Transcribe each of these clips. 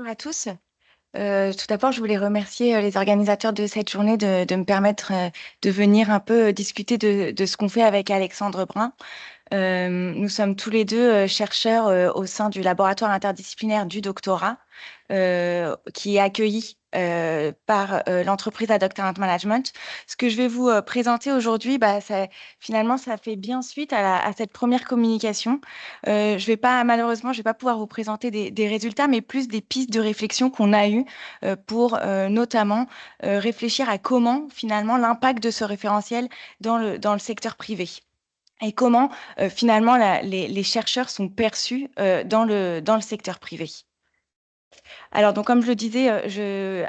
Bonjour à tous. Tout d'abord, je voulais remercier les organisateurs de cette journée de me permettre de venir un peu discuter de ce qu'on fait avec Alexandre Brun. Nous sommes tous les deux chercheurs au sein du laboratoire interdisciplinaire du doctorat, qui est accueilli par l'entreprise Adoc Talent Management. Ce que je vais vous présenter aujourd'hui, finalement, ça fait bien suite à cette première communication. Malheureusement, je vais pas pouvoir vous présenter des résultats, mais plus des pistes de réflexion qu'on a eues pour notamment réfléchir à comment, finalement, l'impact de ce référentiel dans le secteur privé. Et comment finalement les chercheurs sont perçus dans le secteur privé. Alors, donc, comme je le disais,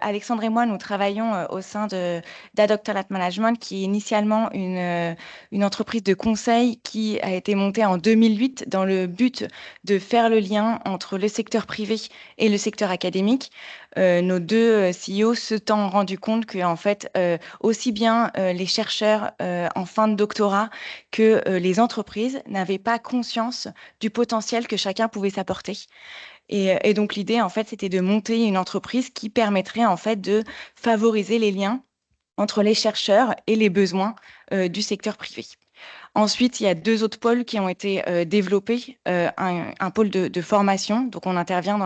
Alexandre et moi, nous travaillons au sein d'Adoc Talent Management, qui est initialement une entreprise de conseil qui a été montée en 2008 dans le but de faire le lien entre le secteur privé et le secteur académique. Nos deux CEO se sont rendus compte que, en fait, aussi bien les chercheurs en fin de doctorat que les entreprises n'avaient pas conscience du potentiel que chacun pouvait s'apporter. Et donc l'idée, en fait, c'était de monter une entreprise qui permettrait, en fait, de favoriser les liens entre les chercheurs et les besoins du secteur privé. Ensuite, il y a deux autres pôles qui ont été développés. Un pôle de formation, donc on intervient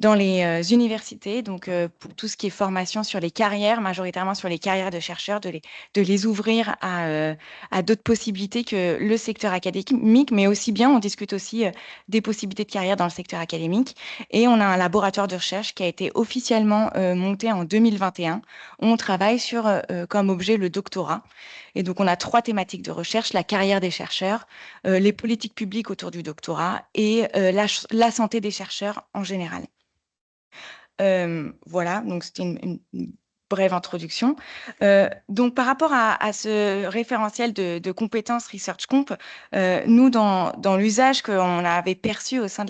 dans les universités, donc pour tout ce qui est formation sur les carrières, majoritairement sur les carrières de chercheurs, de les ouvrir à d'autres possibilités que le secteur académique, mais aussi bien, on discute aussi des possibilités de carrière dans le secteur académique. Et on a un laboratoire de recherche qui a été officiellement monté en 2021. On travaille sur comme objet le doctorat. Et donc, on a trois thématiques de recherche: la carrière des chercheurs, les politiques publiques autour du doctorat et la santé des chercheurs en général. Voilà, donc c'était une brève introduction. Donc par rapport à ce référentiel de compétences Research Comp, nous, dans l'usage qu'on avait perçu au sein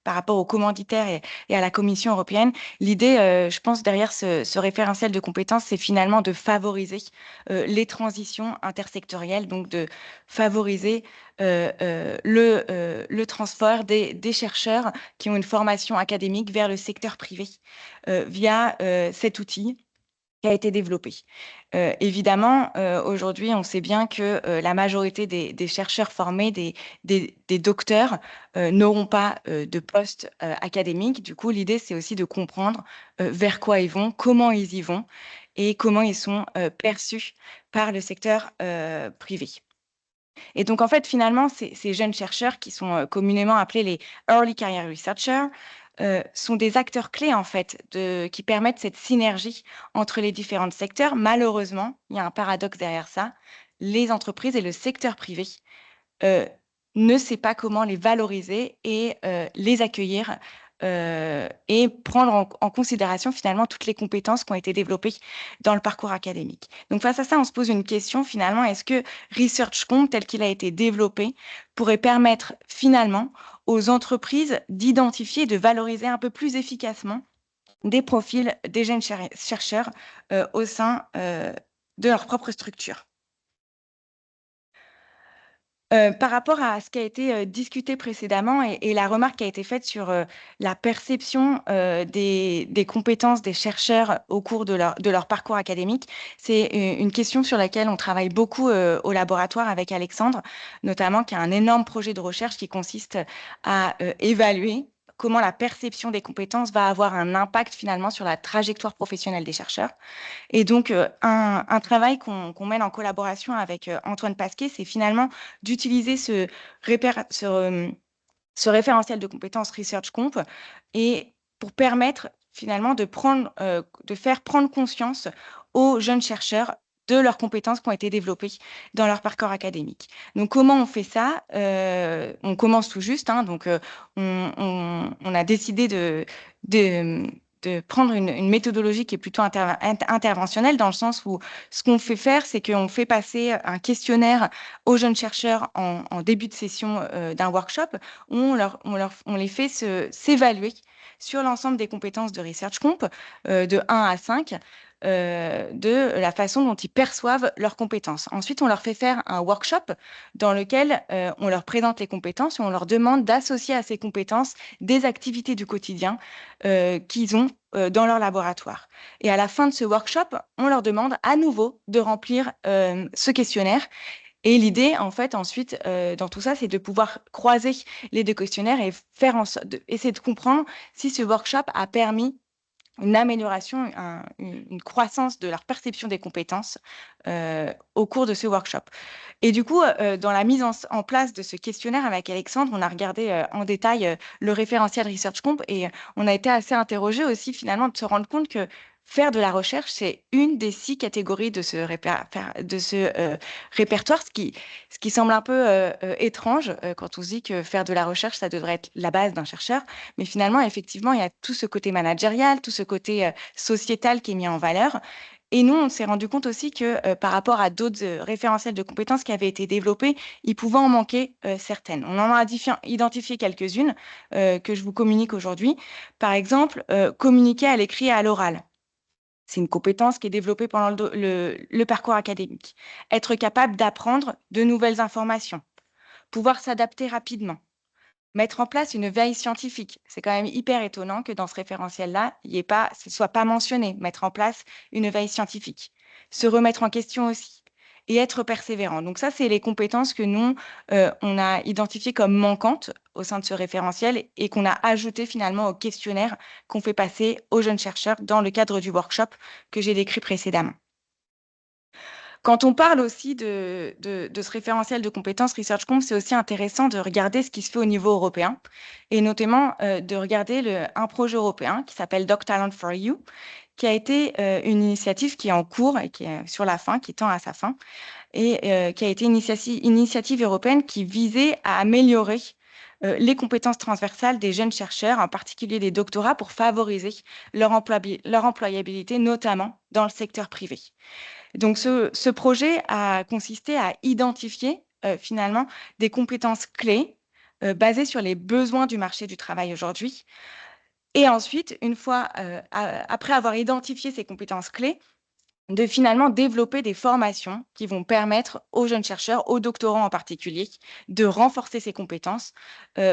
par rapport aux commanditaires et à la Commission européenne, l'idée, je pense, derrière ce référentiel de compétences, c'est finalement de favoriser les transitions intersectorielles, donc de favoriser le transfert des chercheurs qui ont une formation académique vers le secteur privé via cet outil qui a été développé. Évidemment, aujourd'hui, on sait bien que la majorité des chercheurs formés, des docteurs, n'auront pas de poste académique. Du coup, l'idée, c'est aussi de comprendre vers quoi ils vont, comment ils y vont et comment ils sont perçus par le secteur privé. Et donc, en fait, finalement, ces jeunes chercheurs qui sont communément appelés les Early Career Researchers sont des acteurs clés, en fait, qui permettent cette synergie entre les différents secteurs. Malheureusement, il y a un paradoxe derrière ça. Les entreprises et le secteur privé euh, ne sait pas comment les valoriser et les accueillir et prendre en considération finalement toutes les compétences qui ont été développées dans le parcours académique. Donc face à ça, on se pose une question finalement: est-ce que ResearchComp, tel qu'il a été développé, pourrait permettre finalement aux entreprises d'identifier et de valoriser un peu plus efficacement des profils des jeunes chercheurs au sein de leur propre structure? Par rapport à ce qui a été discuté précédemment et la remarque qui a été faite sur la perception des compétences des chercheurs au cours de leur parcours académique, c'est une question sur laquelle on travaille beaucoup au laboratoire avec Alexandre, notamment, qui a un énorme projet de recherche qui consiste à évaluer comment la perception des compétences va avoir un impact finalement sur la trajectoire professionnelle des chercheurs. Et donc, un travail qu'on mène en collaboration avec Antoine Pasquet, c'est finalement d'utiliser ce référentiel de compétences Research Comp et pour permettre finalement de faire prendre conscience aux jeunes chercheurs de leurs compétences qui ont été développées dans leur parcours académique. Donc, comment on fait ça? On commence tout juste, hein, donc on a décidé de prendre une méthodologie qui est plutôt interventionnelle, dans le sens où ce qu'on fait faire, c'est qu'on fait passer un questionnaire aux jeunes chercheurs en début de session d'un workshop, où on les fait s'évaluer sur l'ensemble des compétences de ResearchComp, de 1 à 5, de la façon dont ils perçoivent leurs compétences. Ensuite, on leur fait faire un workshop dans lequel on leur présente les compétences et on leur demande d'associer à ces compétences des activités du quotidien qu'ils ont dans leur laboratoire. Et à la fin de ce workshop, on leur demande à nouveau de remplir ce questionnaire. Et l'idée, en fait, ensuite, dans tout ça, c'est de pouvoir croiser les deux questionnaires et faire en sorte essayer de comprendre si ce workshop a permis une amélioration, une croissance de leur perception des compétences au cours de ce workshop. Et du coup, dans la mise en place de ce questionnaire avec Alexandre, on a regardé en détail le référentiel ResearchComp et on a été assez interrogé aussi finalement de se rendre compte que faire de la recherche, c'est une des 6 catégories de ce, répertoire, ce qui semble un peu étrange quand on se dit que faire de la recherche, ça devrait être la base d'un chercheur. Mais finalement, effectivement, il y a tout ce côté managérial, tout ce côté sociétal qui est mis en valeur. Et nous, on s'est rendu compte aussi que par rapport à d'autres référentiels de compétences qui avaient été développés, il pouvait en manquer certaines. On en a identifié quelques-unes que je vous communique aujourd'hui. Par exemple, communiquer à l'écrit et à l'oral. C'est une compétence qui est développée pendant le parcours académique. Être capable d'apprendre de nouvelles informations, pouvoir s'adapter rapidement, mettre en place une veille scientifique. C'est quand même hyper étonnant que dans ce référentiel-là, ce ne soit pas mentionné, mettre en place une veille scientifique. Se remettre en question aussi et être persévérant. Donc ça, c'est les compétences que nous, on a identifiées comme manquantes au sein de ce référentiel et qu'on a ajoutées finalement au questionnaire qu'on fait passer aux jeunes chercheurs dans le cadre du workshop que j'ai décrit précédemment. Quand on parle aussi de ce référentiel de compétences ResearchComp, c'est aussi intéressant de regarder ce qui se fait au niveau européen et notamment de regarder un projet européen qui s'appelle Doc Talent for You, qui a été une initiative qui est en cours et qui est sur la fin, qui tend à sa fin, et qui a été une initiative européenne qui visait à améliorer les compétences transversales des jeunes chercheurs, en particulier des doctorats, pour favoriser leur employabilité, notamment dans le secteur privé. Donc, ce projet a consisté à identifier finalement des compétences clés basées sur les besoins du marché du travail aujourd'hui. Et ensuite, après avoir identifié ces compétences clés, de finalement développer des formations qui vont permettre aux jeunes chercheurs, aux doctorants en particulier, de renforcer ces compétences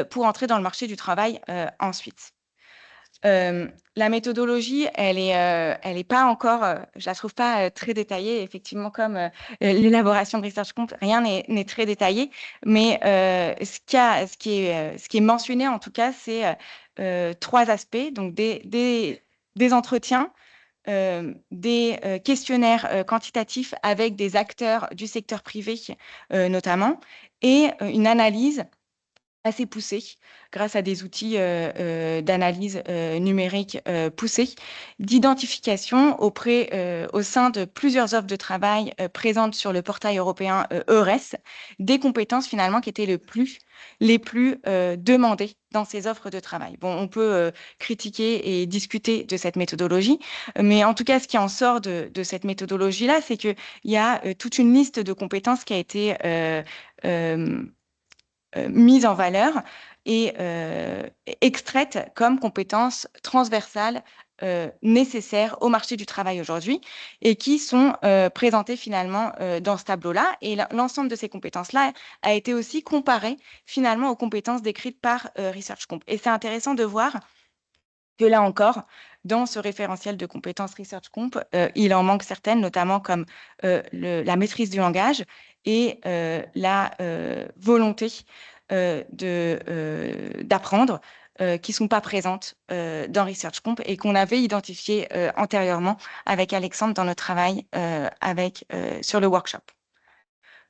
pour entrer dans le marché du travail ensuite. La méthodologie, elle est pas encore, je la trouve pas très détaillée. Effectivement, comme l'élaboration de ResearchComp, rien n'est très détaillé. Mais ce qui est mentionné en tout cas, c'est 3 aspects, donc des entretiens, des questionnaires quantitatifs avec des acteurs du secteur privé notamment, et une analyse assez poussée grâce à des outils d'analyse numérique poussés, d'identification au sein de plusieurs offres de travail présentes sur le portail européen EURES, des compétences finalement qui étaient les plus demandées dans ces offres de travail. Bon, on peut critiquer et discuter de cette méthodologie, mais en tout cas, ce qui en sort de cette méthodologie-là, c'est qu'il y a toute une liste de compétences qui a été euh, mise en valeur et extraite comme compétences transversales nécessaires au marché du travail aujourd'hui et qui sont présentées finalement dans ce tableau-là. Et l'ensemble de ces compétences-là a été aussi comparé finalement aux compétences décrites par ResearchComp. Et c'est intéressant de voir que là encore, dans ce référentiel de compétences ResearchComp, il en manque certaines, notamment comme la maîtrise du langage et la volonté d'apprendre, qui ne sont pas présentes dans ResearchComp et qu'on avait identifiées antérieurement avec Alexandre dans notre travail sur le workshop.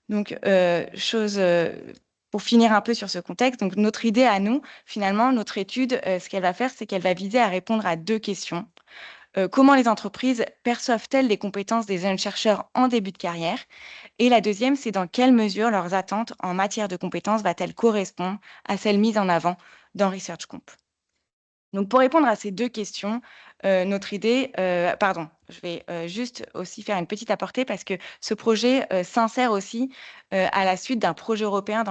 Donc, pour finir un peu sur ce contexte, donc notre idée à nous, finalement, notre étude, ce qu'elle va faire, c'est qu'elle va viser à répondre à 2 questions. Comment les entreprises perçoivent-elles les compétences des jeunes chercheurs en début de carrière? Et la deuxième, c'est dans quelle mesure leurs attentes en matière de compétences va-t-elle correspondre à celles mises en avant dans ResearchComp? Donc, pour répondre à ces 2 questions, notre idée, pardon, je vais juste aussi faire une petite aparté parce que ce projet s'insère aussi à la suite d'un projet européen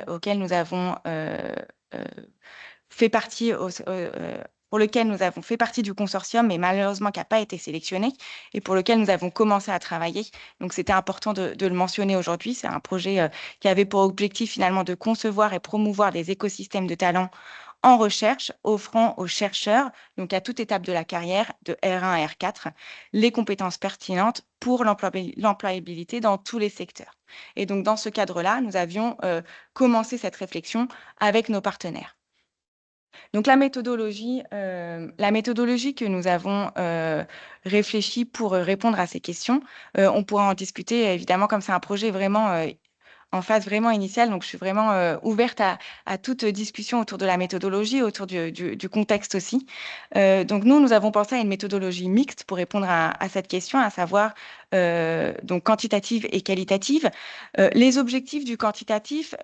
auquel nous avons fait partie pour lequel nous avons fait partie du consortium, mais malheureusement qui n'a pas été sélectionné et pour lequel nous avons commencé à travailler. Donc, c'était important de le mentionner aujourd'hui. C'est un projet qui avait pour objectif finalement de concevoir et promouvoir des écosystèmes de talents en recherche, offrant aux chercheurs, donc à toute étape de la carrière, de R1 à R4, les compétences pertinentes pour l'employabilité dans tous les secteurs. Et donc, dans ce cadre-là, nous avions commencé cette réflexion avec nos partenaires. Donc, la méthodologie que nous avons réfléchie pour répondre à ces questions, on pourra en discuter, évidemment, comme c'est un projet vraiment en phase vraiment initiale. Donc, je suis vraiment ouverte à toute discussion autour de la méthodologie, autour du contexte aussi. Donc, nous avons pensé à une méthodologie mixte pour répondre à cette question, à savoir donc quantitative et qualitative. Les objectifs du quantitatif,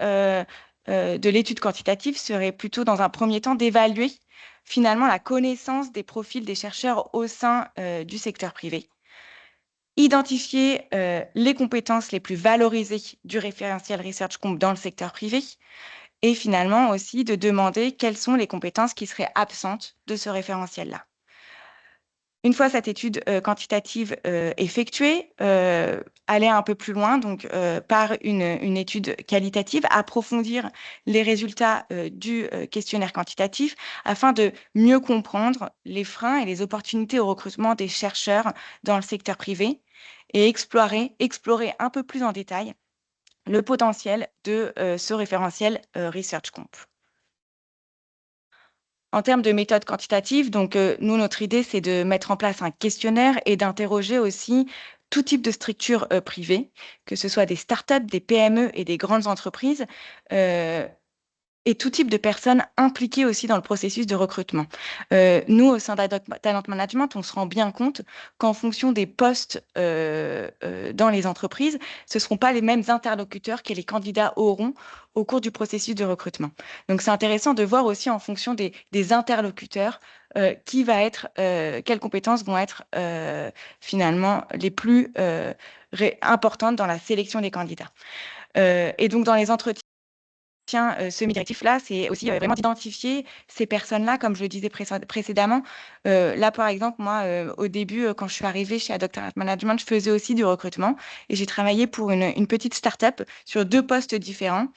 de l'étude quantitative seraient plutôt dans un premier temps d'évaluer finalement la connaissance des profils des chercheurs au sein du secteur privé. Identifier les compétences les plus valorisées du référentiel Research Comp dans le secteur privé et finalement aussi de demander quelles sont les compétences qui seraient absentes de ce référentiel-là. Une fois cette étude quantitative effectuée, aller un peu plus loin, donc par une étude qualitative, approfondir les résultats du questionnaire quantitatif afin de mieux comprendre les freins et les opportunités au recrutement des chercheurs dans le secteur privé et explorer un peu plus en détail le potentiel de ce référentiel Research Comp. En termes de méthode quantitative, donc nous, notre idée, c'est de mettre en place un questionnaire et d'interroger aussi tout type de structures privées, que ce soit des startups, des PME et des grandes entreprises, et tout type de personnes impliquées aussi dans le processus de recrutement. Nous, au sein d'Adoc Talent Management, on se rend bien compte qu'en fonction des postes dans les entreprises, ce ne seront pas les mêmes interlocuteurs que les candidats auront au cours du processus de recrutement. Donc, c'est intéressant de voir aussi en fonction des interlocuteurs qui va être, quelles compétences vont être finalement les plus importantes dans la sélection des candidats. Et donc, dans les entretiens semi-directif-là, c'est aussi vraiment d'identifier ces personnes-là, comme je le disais précédemment. Là, par exemple, moi, au début, quand je suis arrivée chez Adoc Talent Management, je faisais aussi du recrutement et j'ai travaillé pour une petite start-up sur 2 postes différents.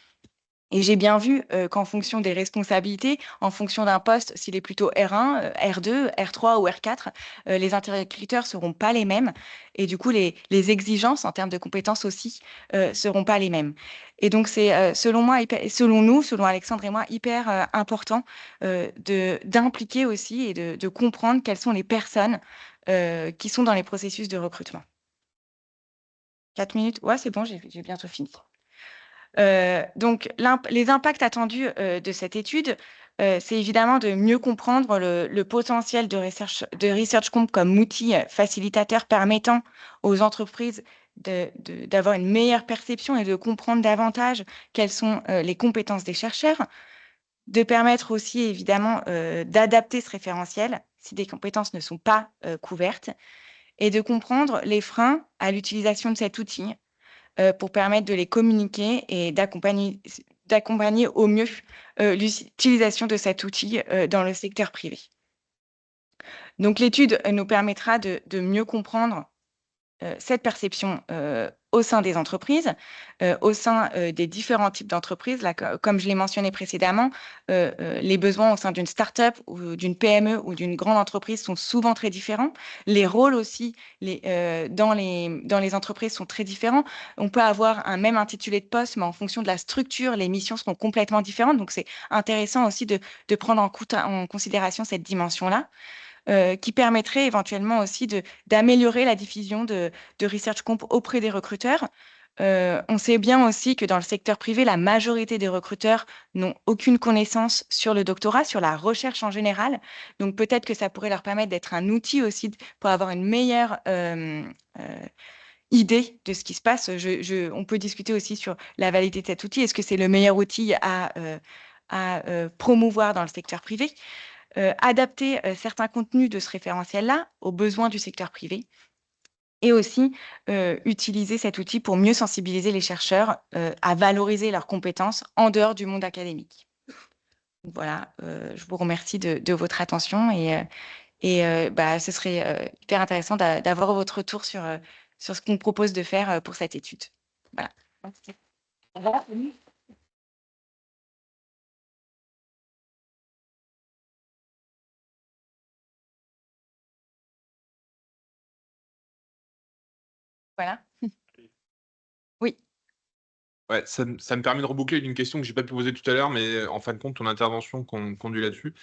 Et j'ai bien vu qu'en fonction des responsabilités, en fonction d'un poste, s'il est plutôt R1, R2, R3 ou R4, les interlocuteurs seront pas les mêmes. Et du coup, les exigences en termes de compétences aussi seront pas les mêmes. Et donc, c'est selon moi, selon nous, selon Alexandre et moi, hyper important d'impliquer aussi et de comprendre quelles sont les personnes qui sont dans les processus de recrutement. 4 minutes? Ouais, c'est bon, j'ai bientôt fini. Donc, les impacts attendus de cette étude, c'est évidemment de mieux comprendre le potentiel de Research Comp comme outil facilitateur permettant aux entreprises d'avoir une meilleure perception et de comprendre davantage quelles sont les compétences des chercheurs, de permettre aussi évidemment d'adapter ce référentiel si des compétences ne sont pas couvertes et de comprendre les freins à l'utilisation de cet outil pour permettre de les communiquer et d'accompagner au mieux l'utilisation de cet outil dans le secteur privé. Donc l'étude nous permettra de mieux comprendre cette perception au sein des entreprises, au sein des différents types d'entreprises. Là, comme je l'ai mentionné précédemment, les besoins au sein d'une start-up ou d'une PME ou d'une grande entreprise sont souvent très différents. Les rôles aussi dans les entreprises sont très différents. On peut avoir un même intitulé de poste, mais en fonction de la structure, les missions seront complètement différentes. Donc, c'est intéressant aussi de prendre en considération cette dimension-là. Qui permettrait éventuellement aussi d'améliorer la diffusion de Research Comp auprès des recruteurs. On sait bien aussi que dans le secteur privé, la majorité des recruteurs n'ont aucune connaissance sur le doctorat, sur la recherche en général. Donc peut-être que ça pourrait leur permettre d'être un outil aussi pour avoir une meilleure idée de ce qui se passe. On peut discuter aussi sur la validité de cet outil. Est-ce que c'est le meilleur outil à promouvoir dans le secteur privé? Adapter certains contenus de ce référentiel-là aux besoins du secteur privé et aussi utiliser cet outil pour mieux sensibiliser les chercheurs à valoriser leurs compétences en dehors du monde académique. Voilà, je vous remercie de votre attention et ce serait hyper intéressant d'avoir votre retour sur ce qu'on propose de faire pour cette étude. Voilà. Merci. Au revoir. Voilà. Oui. Ouais, ça me permet de reboucler une question que j'ai pas pu poser tout à l'heure, mais en fin de compte, ton intervention conduit là-dessus.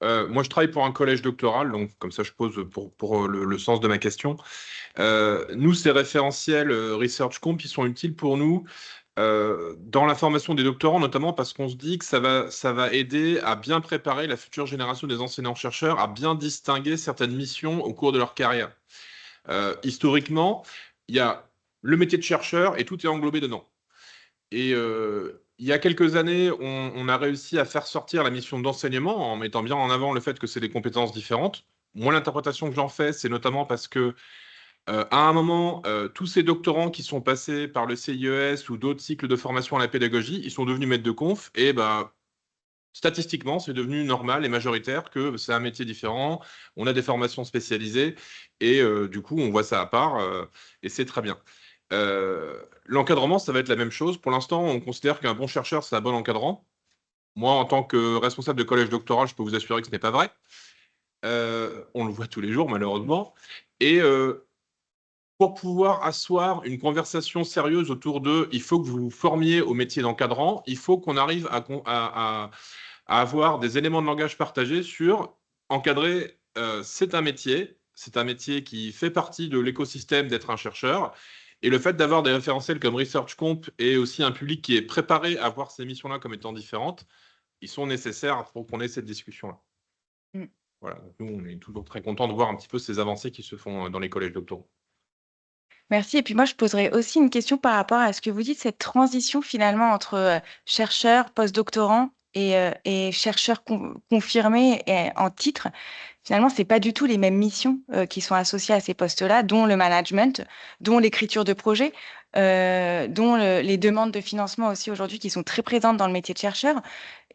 Moi, je travaille pour un collège doctoral, donc comme ça, je pose pour le sens de ma question. Nous, ces référentiels Research Comp, ils sont utiles pour nous dans la formation des doctorants, notamment parce qu'on se dit que ça va aider à bien préparer la future génération des enseignants-chercheurs, à bien distinguer certaines missions au cours de leur carrière. Historiquement, il y a le métier de chercheur et tout est englobé dedans. Et il y a quelques années, on a réussi à faire sortir la mission d'enseignement en mettant bien en avant le fait que c'est des compétences différentes. Moi, l'interprétation que j'en fais, c'est notamment parce que à un moment, tous ces doctorants qui sont passés par le CIES ou d'autres cycles de formation à la pédagogie, ils sont devenus maîtres de conf et bah, statistiquement, c'est devenu normal et majoritaire que c'est un métier différent, on a des formations spécialisées et du coup, on voit ça à part et c'est très bien. L'encadrement, ça va être la même chose. Pour l'instant, on considère qu'un bon chercheur, c'est un bon encadrant. Moi, en tant que responsable de collège doctoral, je peux vous assurer que ce n'est pas vrai. On le voit tous les jours, malheureusement. Et pour pouvoir asseoir une conversation sérieuse autour de il faut que vous vous formiez au métier d'encadrant, il faut qu'on arrive à avoir des éléments de langage partagés sur encadrer, c'est un métier qui fait partie de l'écosystème d'être un chercheur. Et le fait d'avoir des référentiels comme Research Comp et aussi un public qui est préparé à voir ces missions-là comme étant différentes, ils sont nécessaires pour qu'on ait cette discussion-là. Mm. Voilà. Donc nous, on est toujours très contents de voir un petit peu ces avancées qui se font dans les collèges doctoraux. Merci. Et puis moi, je poserais aussi une question par rapport à ce que vous dites, cette transition finalement entre chercheurs, postdoctorants et chercheurs confirmés et en titre. Finalement, c'est pas du tout les mêmes missions qui sont associées à ces postes-là, dont le management, dont l'écriture de projet, dont les demandes de financement aussi aujourd'hui qui sont très présentes dans le métier de chercheur.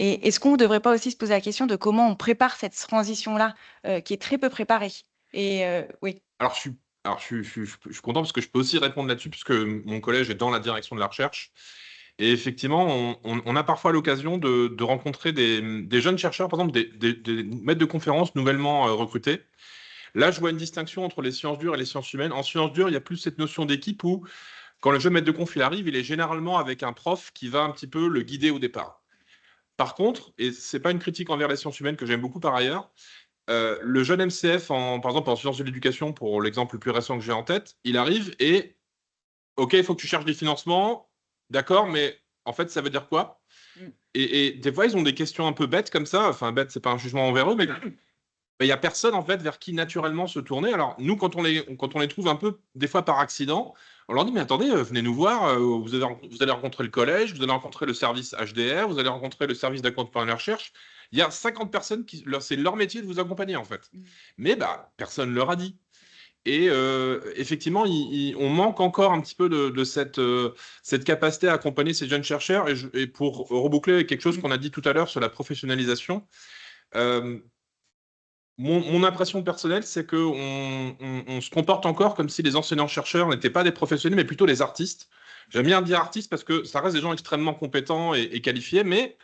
Et est-ce qu'on ne devrait pas aussi se poser la question de comment on prépare cette transition-là, qui est très peu préparée? Et oui. Alors, je suis content parce que je peux aussi répondre là-dessus, puisque mon collège est dans la direction de la recherche. Et effectivement, on a parfois l'occasion de rencontrer des jeunes chercheurs, par exemple des maîtres de conférences nouvellement recrutés. Là, je vois une distinction entre les sciences dures et les sciences humaines. En sciences dures, il y a plus cette notion d'équipe où, quand le jeune maître de conf il arrive, il est généralement avec un prof qui va un petit peu le guider au départ. Par contre, et c'est pas une critique envers les sciences humaines que j'aime beaucoup par ailleurs, le jeune MCF, par exemple en sciences de l'éducation, pour l'exemple le plus récent que j'ai en tête, il arrive et OK, il faut que tu cherches des financements, d'accord, mais en fait, ça veut dire quoi? Mm. Et des fois, ils ont des questions un peu bêtes comme ça. Enfin, bête, c'est pas un jugement envers eux, mais il n'y a personne en fait vers qui naturellement se tourner. Alors, nous, quand on les trouve un peu, des fois par accident, on leur dit mais attendez, venez nous voir, vous allez rencontrer le collège, vous allez rencontrer le service HDR, vous allez rencontrer le service d'accompagnement à la recherche. Il y a 50 personnes c'est leur métier de vous accompagner en fait. Mm. Mais bah, personne ne leur a dit. Et effectivement, on manque encore un petit peu de cette capacité à accompagner ces jeunes chercheurs. Et pour reboucler quelque chose qu'on a dit tout à l'heure sur la professionnalisation, euh, mon impression personnelle, c'est qu'on se comporte encore comme si les enseignants-chercheurs n'étaient pas des professionnels, mais plutôt des artistes. J'aime bien dire artistes parce que ça reste des gens extrêmement compétents et qualifiés, mais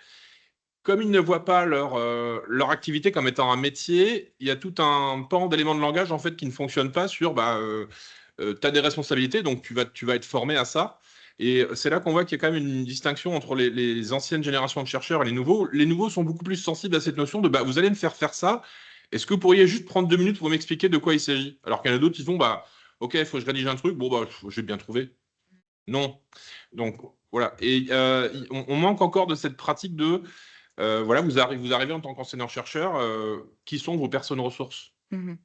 comme ils ne voient pas leur activité comme étant un métier, il y a tout un pan d'éléments de langage en fait qui ne fonctionnent pas sur tu as des responsabilités, donc tu vas être formé à ça. Et c'est là qu'on voit qu'il y a quand même une distinction entre les anciennes générations de chercheurs et les nouveaux. Les nouveaux sont beaucoup plus sensibles à cette notion de vous allez me faire ça. Est-ce que vous pourriez juste prendre 2 minutes pour m'expliquer de quoi il s'agit? Alors qu'il y en a d'autres qui vont ok, il faut que je rédige un truc, bon j'ai bien trouvé. Non. Donc voilà. Et on manque encore de cette pratique de voilà, vous arrivez en tant qu'enseignant-chercheur, qui sont vos personnes ressources? Mhm.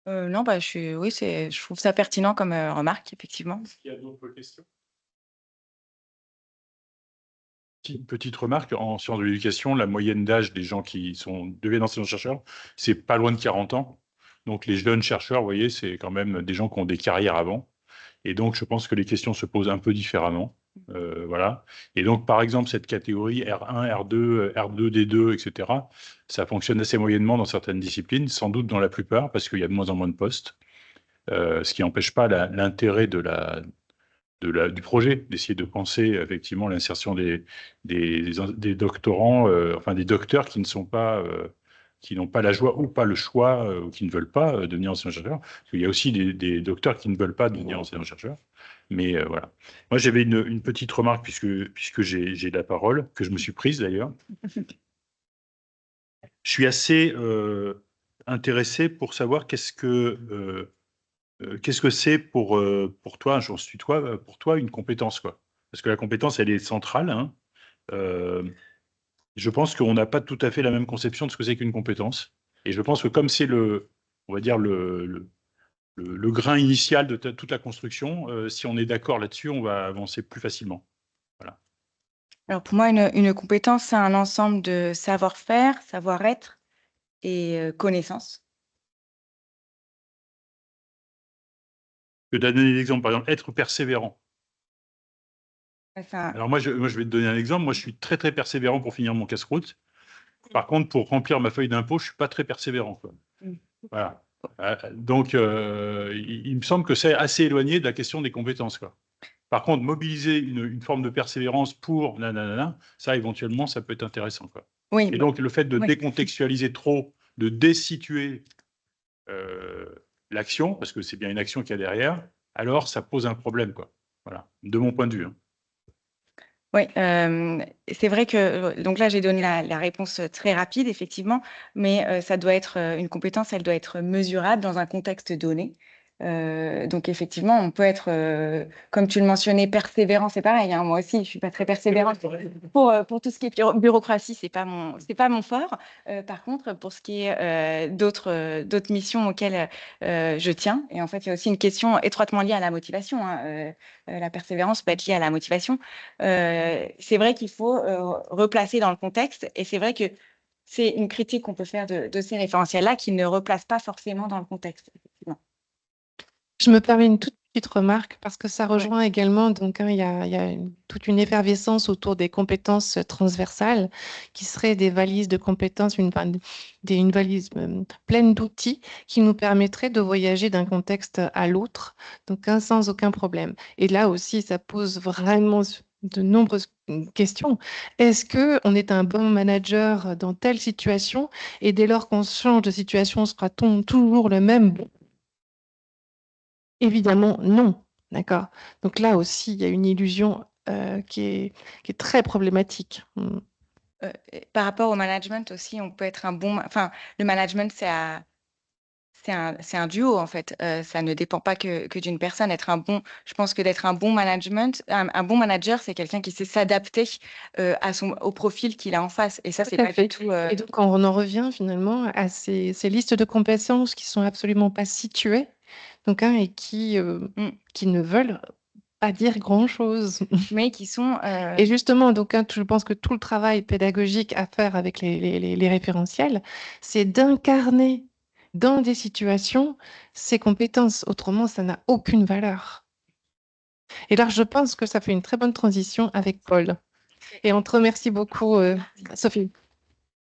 Non, oui, je trouve ça pertinent comme remarque, effectivement. Est-ce qu'il y a d'autres questions? Une petite remarque, en sciences de l'éducation, la moyenne d'âge des gens qui deviennent enseignants-chercheurs, c'est pas loin de 40 ans. Donc les jeunes chercheurs, vous voyez, c'est quand même des gens qui ont des carrières avant. Et donc je pense que les questions se posent un peu différemment. Voilà. Et donc, par exemple, cette catégorie R1, R2, R2, D2, etc., ça fonctionne assez moyennement dans certaines disciplines, sans doute dans la plupart, parce qu'il y a de moins en moins de postes, ce qui n'empêche pas l'intérêt du projet, d'essayer de penser effectivement l'insertion des doctorants, enfin des docteurs qui ne sont pas, qui n'ont pas la joie ou pas le choix, ou qui ne veulent pas devenir enseignant-chercheur. Parce qu'il y a aussi des docteurs qui ne veulent pas devenir enseignant-chercheur. Mais voilà. Moi, j'avais une petite remarque, puisque j'ai la parole, que je me suis prise d'ailleurs. Je suis assez intéressé pour savoir qu'est-ce que c'est pour toi, j'en suis toi, pour toi, une compétence, quoi. Parce que la compétence, elle est centrale, hein. Je pense qu'on n'a pas tout à fait la même conception de ce que c'est qu'une compétence. Et je pense que comme c'est on va dire le grain initial de toute la construction, si on est d'accord là-dessus, on va avancer plus facilement. Voilà. Alors pour moi, une compétence, c'est un ensemble de savoir-faire, savoir-être et connaissances. Je vais te donner des exemples, par exemple, être persévérant. Enfin, Alors moi, je vais te donner un exemple. Moi, je suis très, très persévérant pour finir mon casse-croûte. Par contre, pour remplir ma feuille d'impôt, je suis pas très persévérant, quoi. Voilà. Donc, il me semble que c'est assez éloigné de la question des compétences, quoi. Par contre, mobiliser une forme de persévérance pour nanana, ça, éventuellement, ça peut être intéressant, quoi. oui, Et donc, le fait de oui. décontextualiser trop, de désituer l'action, parce que c'est bien une action qu'il y a derrière, alors ça pose un problème, quoi. Voilà, de mon point de vue, hein. Oui, c'est vrai que donc là, j'ai donné la réponse très rapide, effectivement, mais ça doit être une compétence, elle doit être mesurable dans un contexte donné. Donc effectivement, on peut être, comme tu le mentionnais, persévérant, c'est pareil, hein, moi aussi, je suis pas très persévérante pour tout ce qui est bureaucratie, c'est pas mon fort. Par contre, pour ce qui est d'autres missions auxquelles je tiens, et en fait, il y a aussi une question étroitement liée à la motivation, hein, la persévérance peut être liée à la motivation. C'est vrai qu'il faut replacer dans le contexte, et c'est vrai que c'est une critique qu'on peut faire de ces référentiels-là qui ne replacent pas forcément dans le contexte, effectivement. Je me permets une toute petite remarque parce que ça Ouais. rejoint également, donc, hein, il y a toute une effervescence autour des compétences transversales qui seraient des valises de compétences, une valise pleine d'outils qui nous permettraient de voyager d'un contexte à l'autre, donc, hein, sans aucun problème. Et là aussi, ça pose vraiment de nombreuses questions. Est-ce qu'on est un bon manager dans telle situation et dès lors qu'on change de situation, sera-t-on toujours le même? Évidemment, non. D'accord. Donc là aussi, il y a une illusion qui est très problématique. Par rapport au management aussi, on peut être un bon... Enfin, le management, c'est un duo, en fait. Ça ne dépend pas que d'une personne. Je pense que d'être un bon management, un bon manager, c'est quelqu'un qui sait s'adapter au profil qu'il a en face. Et ça, c'est Tout à pas fait. du tout... Et donc, on en revient finalement à ces listes de compétences qui sont absolument pas situées, donc, hein, et qui ne veulent pas dire grand-chose. mais qui sont... Et justement, donc, hein, je pense que tout le travail pédagogique à faire avec les référentiels, c'est d'incarner dans des situations ces compétences. Autrement, ça n'a aucune valeur. Et là, je pense que ça fait une très bonne transition avec Paul. Et on te remercie beaucoup, Sophie.